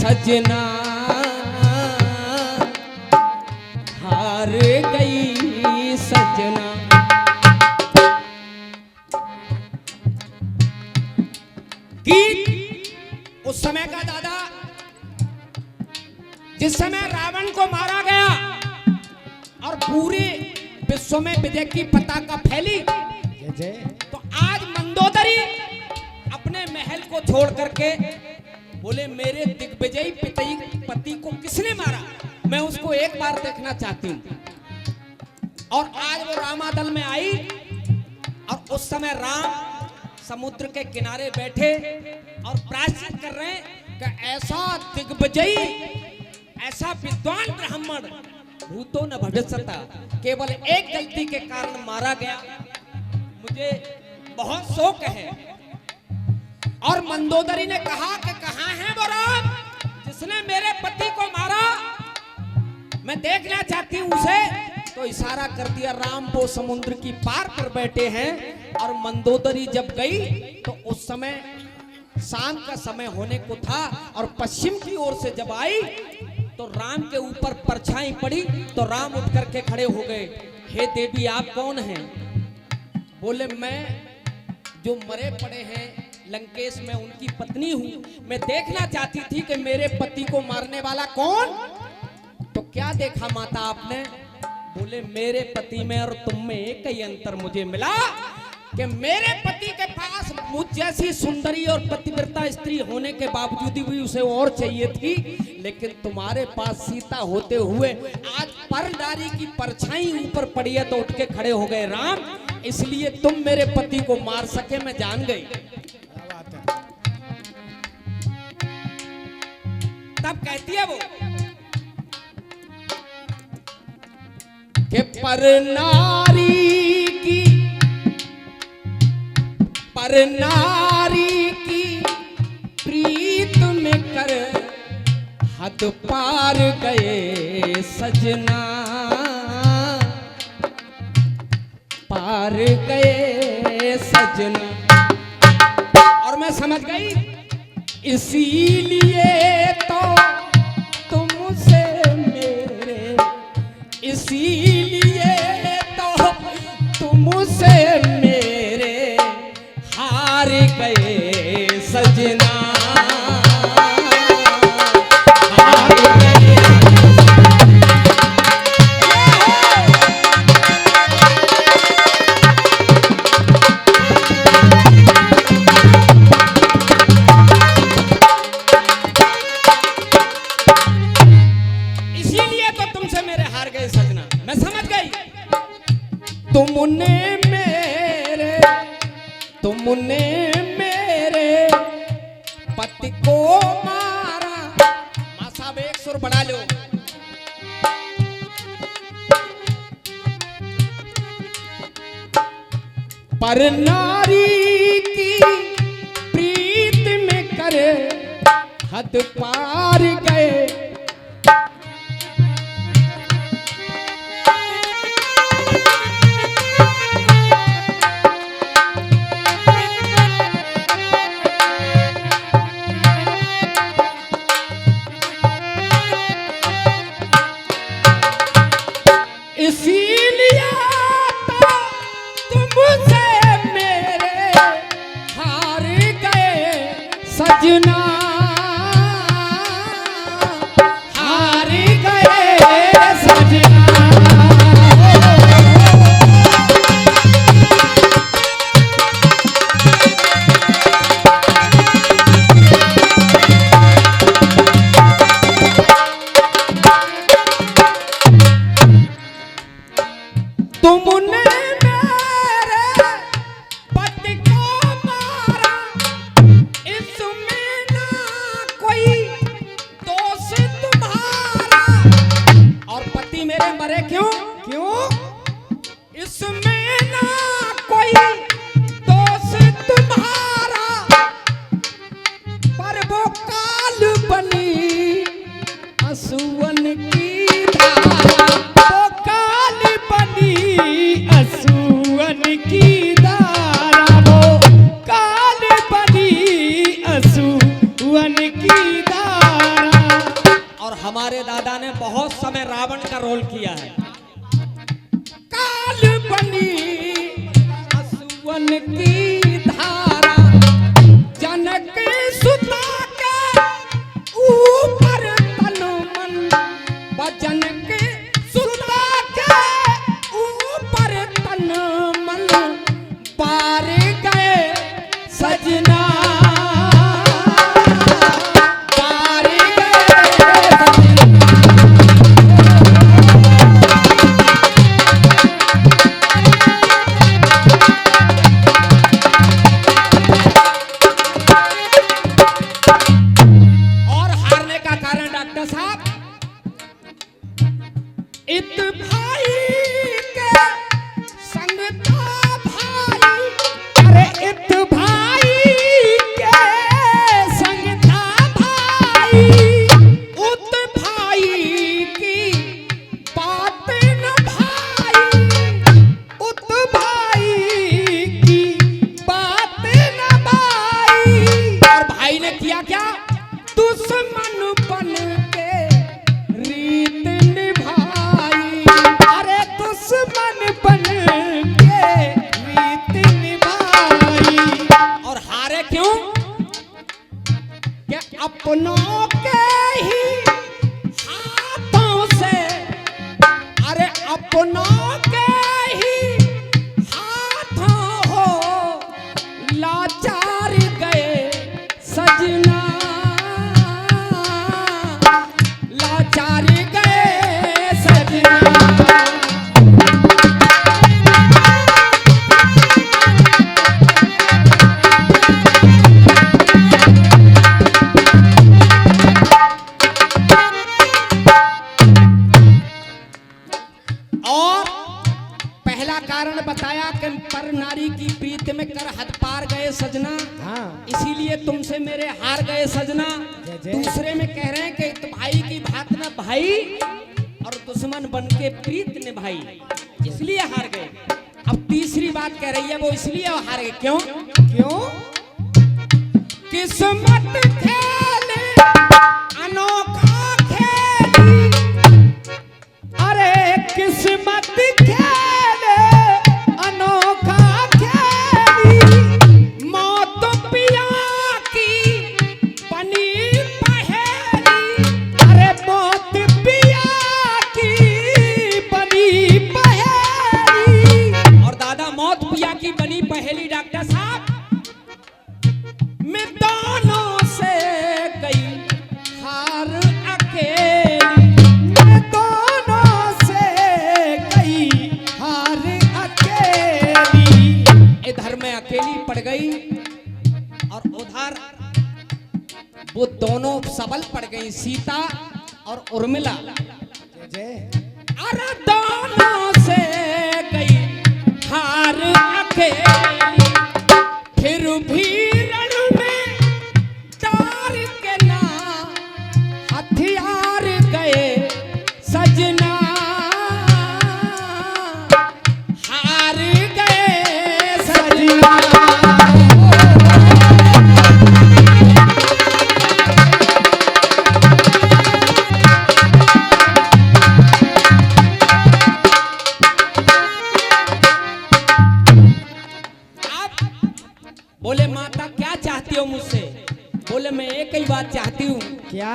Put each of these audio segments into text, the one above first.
सजना हार गई सजना। गीत उस समय का दादा, जिस समय रावण को मारा गया और पूरे विश्व में विजय की पताका फैली, तो आज मंदोदरी अपने महल को छोड़ करके बोले मेरे दिग्विजयी पति को किसने मारा, मैं उसको एक बार देखना चाहती हूँ। और आज वो रामादल में आई और उस समय राम समुद्र के किनारे बैठे और प्रायश्चित कर रहे हैं कि ऐसा दिग्विजयी, ऐसा विद्वान ब्राह्मण भूतो न भविष्यता, केवल एक गलती के कारण मारा गया, मुझे बहुत शोक है। और मंदोदरी ने कहा कि कहां है वो राम जिसने मेरे पति को मारा, मैं देखना चाहती हूं उसे। तो इशारा कर दिया, राम वो समुद्र की पार पर बैठे हैं। और मंदोदरी जब गई तो उस समय शाम का समय होने को था और पश्चिम की ओर से जब आई तो राम के ऊपर परछाई पड़ी तो राम उठ करके खड़े हो गए। हे देवी आप कौन हैं? बोले मैं जो मरे पड़े हैं लंकेश में उनकी पत्नी हूं, मैं देखना चाहती थी कि मेरे पति को मारने वाला कौन। तो क्या देखा माता आपने? बोले मेरे पति में और तुम में एक ही अंतर मुझे मिला कि मेरे पति के पास मुझ जैसी सुंदरी और पतिव्रता स्त्री होने के बावजूद भी उसे और चाहिए थी, लेकिन तुम्हारे पास सीता होते हुए आज पर नारी की परछाई ऊपर पड़ी है तो उठ के खड़े हो गए राम, इसलिए तुम मेरे पति को मार सके मैं जान गई। तब कहती है वो कि पर नारी की प्रीत में कर हद पार गए सजना, पार गए सजना। और मैं समझ गई, इसीलिए तो तुमसे मेरे, इसीलिए तो तुमसे मेरे हार गए सजना, हार गए। इसीलिए तो तुमसे मेरे हार गए सजना। मैं समझ गई, तुमने मेरे पति को मारा। मां साहब एक सुर बढ़ा लो। पर नारी की प्रीत में करे हद पार गए, इसीलिए तो तुमसे मेरे हार गए सजना, हार गए सजना। तुमने मेरे पति को मारा, इसमें ना में रावण का रोल किया है। काल बनी असुवन की धारा, जनक सुता के ऊपर तन मन, जनक सुता के ऊपर तन मन, पार गए सजना, पार गए सजना। और हारने का कारण डॉक्टर साहब, इत भाई के संग था भाई, अरे इत भाई के संग था भाई, उत भाई की बात न भाई, उत भाई की बात न भाई। और भाई ने किया क्या? दुश्मन बन के रीत निभाई, अरे दुश्मन बन के रीत निभाई। और हारे क्यों? कि अपनों के ही हाथों से, अरे अपनों के ही हाथों हो लाचार गए सजना, लाचार गए सजना। और पहला कारण बताया कि पर नारी की प्रीत में कर हद पार गए सजना, इसीलिए तुमसे मेरे हार गए सजना। दूसरे में कह रहे हैं कि तो भाई की बात न भाई, और दुश्मन बन के प्रीत निभाई, इसलिए हार गए। अब तीसरी बात कह रही है वो इसलिए हार गए। क्यों? क्यों? किस्मत खेले अनोखा खेली, अरे किस्मत खेले अनोखा खेली, मौत पिया की बनी पहेली, अरे मौत पिया की बनी पहेली। और दादा मौत पिया की बनी पहेली डॉक्टर साहब, मैं दोनों से गई हार अकेली, मैं दोनों से गई हार अकेली। इधर मैं अकेली पड़ गई और उधर वो दोनों सबल पड़ गई, सीता और उर्मिला। अरे दोनों से गई हार अकेली, फिर भी रण में तार के ना हथियार गए सजना, हार गए सजना। बोले माता क्या चाहती हो मुझसे? बोले मैं एक ही बात चाहती हूँ। क्या?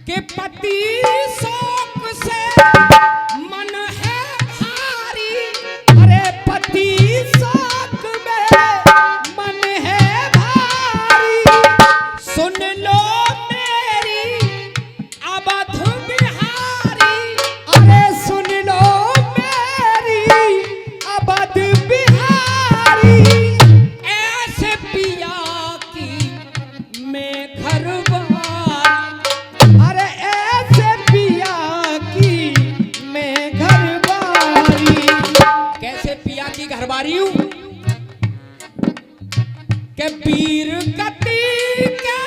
कि पति शोक से मन है भारी, अरे पति शोक में मन है भारी, सुन लो मेरी अवध बिहारी, अरे सुन लो मेरी अवध बिहारी। ऐसे पिया की मैं घरवारी, अरे ऐसे पिया की मैं घरवारी। कैसे पिया की घरवारी हूँ? के वीर गति के